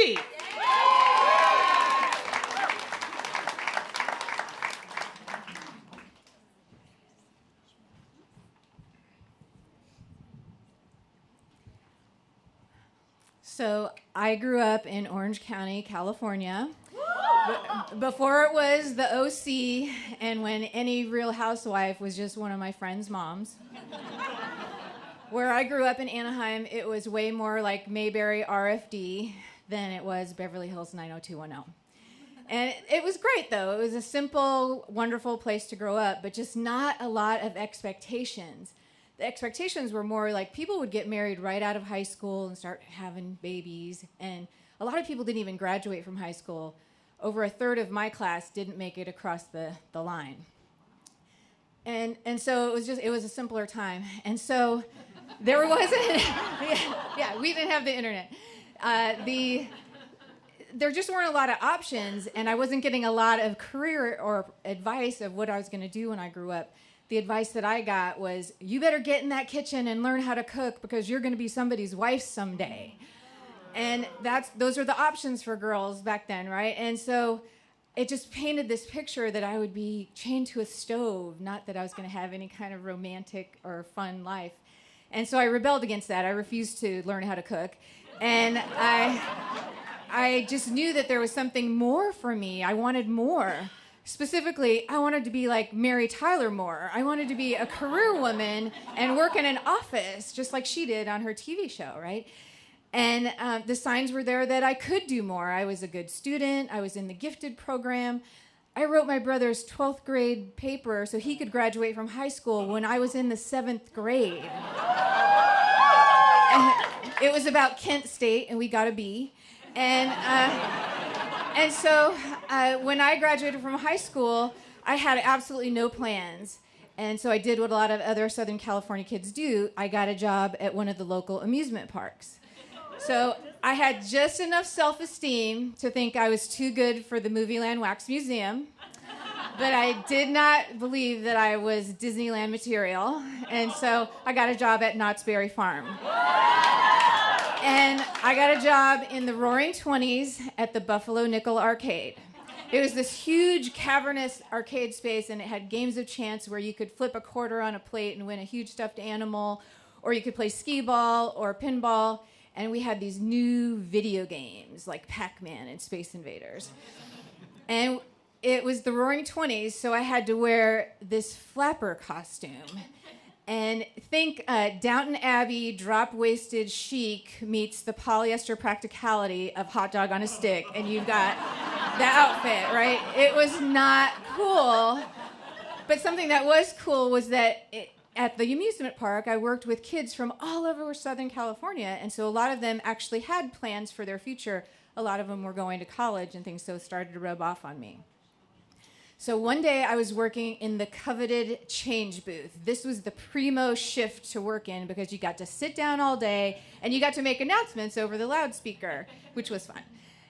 Cindy. So I grew up in Orange County, California, before it was the OC and when any Real Housewife was just one of my friend's moms. Where I grew up in Anaheim, it was way more like Mayberry RFD than it was Beverly Hills 90210. And it was great, though. It was a simple, wonderful place to grow up, but just not a lot of expectations. The expectations were more like people would get married right out of high school and start having babies. And a lot of people didn't even graduate from high school. Over a third of my class didn't make it across the line. And so it was a simpler time. And so there wasn't, we didn't have the internet. There just weren't a lot of options, and I wasn't getting a lot of career or advice of what I was going to do when I grew up. The advice that I got was, you better get in that kitchen and learn how to cook because you're going to be somebody's wife someday. And those are the options for girls back then, right? And so it just painted this picture that I would be chained to a stove, not that I was going to have any kind of romantic or fun life. And so I rebelled against that. I refused to learn how to cook. And I just knew that there was something more for me. I wanted more. Specifically, I wanted to be like Mary Tyler Moore. I wanted to be a career woman and work in an office just like she did on her TV show, right? And the signs were there that I could do more. I was a good student. I was in the gifted program. I wrote my brother's 12th grade paper so he could graduate from high school when I was in the 7th grade. It was about Kent State, and we got a B. And so when I graduated from high school, I had absolutely no plans. And so I did what a lot of other Southern California kids do. I got a job at one of the local amusement parks. So I had just enough self-esteem to think I was too good for the Movieland Wax Museum. But I did not believe that I was Disneyland material. And so I got a job at Knott's Berry Farm. And I got a job in the Roaring Twenties at the Buffalo Nickel Arcade. It was this huge cavernous arcade space, and it had games of chance where you could flip a quarter on a plate and win a huge stuffed animal, or you could play skee ball or pinball. And we had these new video games like Pac-Man and Space Invaders. And it was the Roaring Twenties, so I had to wear this flapper costume. And think Downton Abbey drop-waisted chic meets the polyester practicality of Hot Dog on a Stick, and you've got the outfit, right? It was not cool. But something that was cool was that at the amusement park, I worked with kids from all over Southern California, and so a lot of them actually had plans for their future. A lot of them were going to college and things, so it started to rub off on me. So one day I was working in the coveted change booth. This was the primo shift to work in because you got to sit down all day and you got to make announcements over the loudspeaker, which was fun.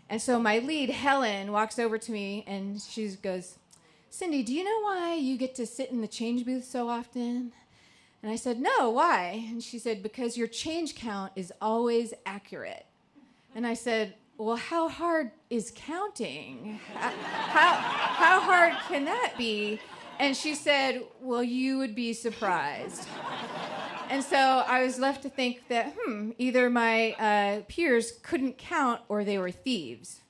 And so my lead, Helen, walks over to me and she goes, "Cindy, do you know why you get to sit in the change booth so often?" And I said, "No, why?" And she said, "Because your change count is always accurate." And I said, "Well, how hard is counting? How hard can that be?" And she said, "Well, you would be surprised." And so I was left to think that, either my peers couldn't count or they were thieves.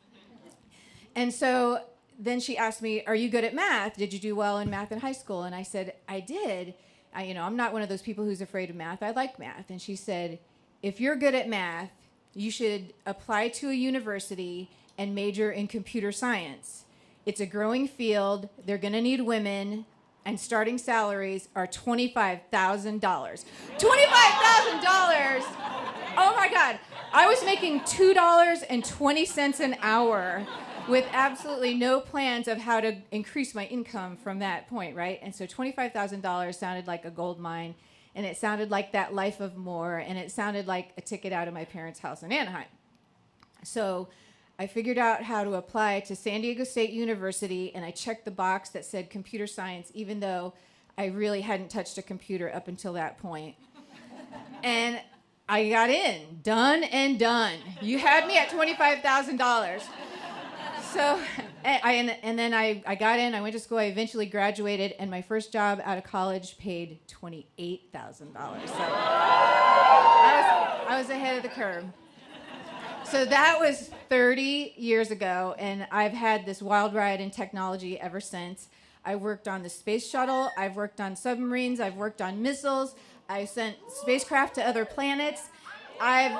And so then she asked me, "Are you good at math? Did you do well in math in high school?" And I said, "I did. I'm not one of those people who's afraid of math. I like math." And she said, "If you're good at math, you should apply to a university and major in computer science. It's a growing field. They're going to need women, and starting salaries are $25,000. $25,000! Oh, my God. I was making $2.20 an hour with absolutely no plans of how to increase my income from that point, right? And so $25,000 sounded like a gold mine. And it sounded like that life of more, and it sounded like a ticket out of my parents' house in Anaheim. So I figured out how to apply to San Diego State University, and I checked the box that said computer science, even though I really hadn't touched a computer up until that point. And I got in, done and done. You had me at $25,000. So, and then I got in, I went to school, I eventually graduated, and my first job out of college paid $28,000. So I was ahead of the curve. So that was 30 years ago, and I've had this wild ride in technology ever since. I worked on the space shuttle, I've worked on submarines, I've worked on missiles, I sent spacecraft to other planets. I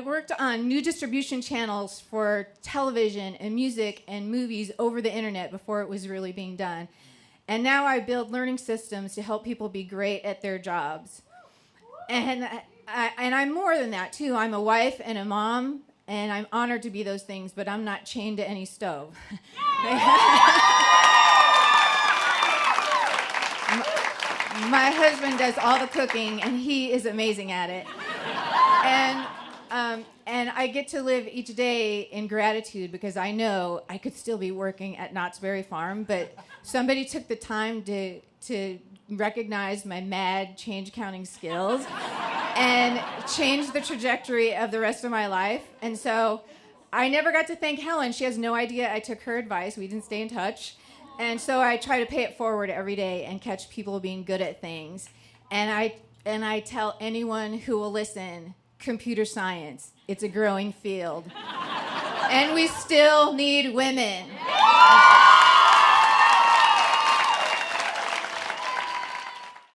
worked on new distribution channels for television and music and movies over the internet before it was really being done. And now I build learning systems to help people be great at their jobs. And I'm more than that, too. I'm a wife and a mom, and I'm honored to be those things, but I'm not chained to any stove. My husband does all the cooking, and he is amazing at it. And I get to live each day in gratitude because I know I could still be working at Knott's Berry Farm, but somebody took the time to recognize my mad change counting skills and change the trajectory of the rest of my life. And so I never got to thank Helen. She has no idea I took her advice. We didn't stay in touch. And so I try to pay it forward every day and catch people being good at things. And I tell anyone who will listen, computer science, it's a growing field. And we still need women.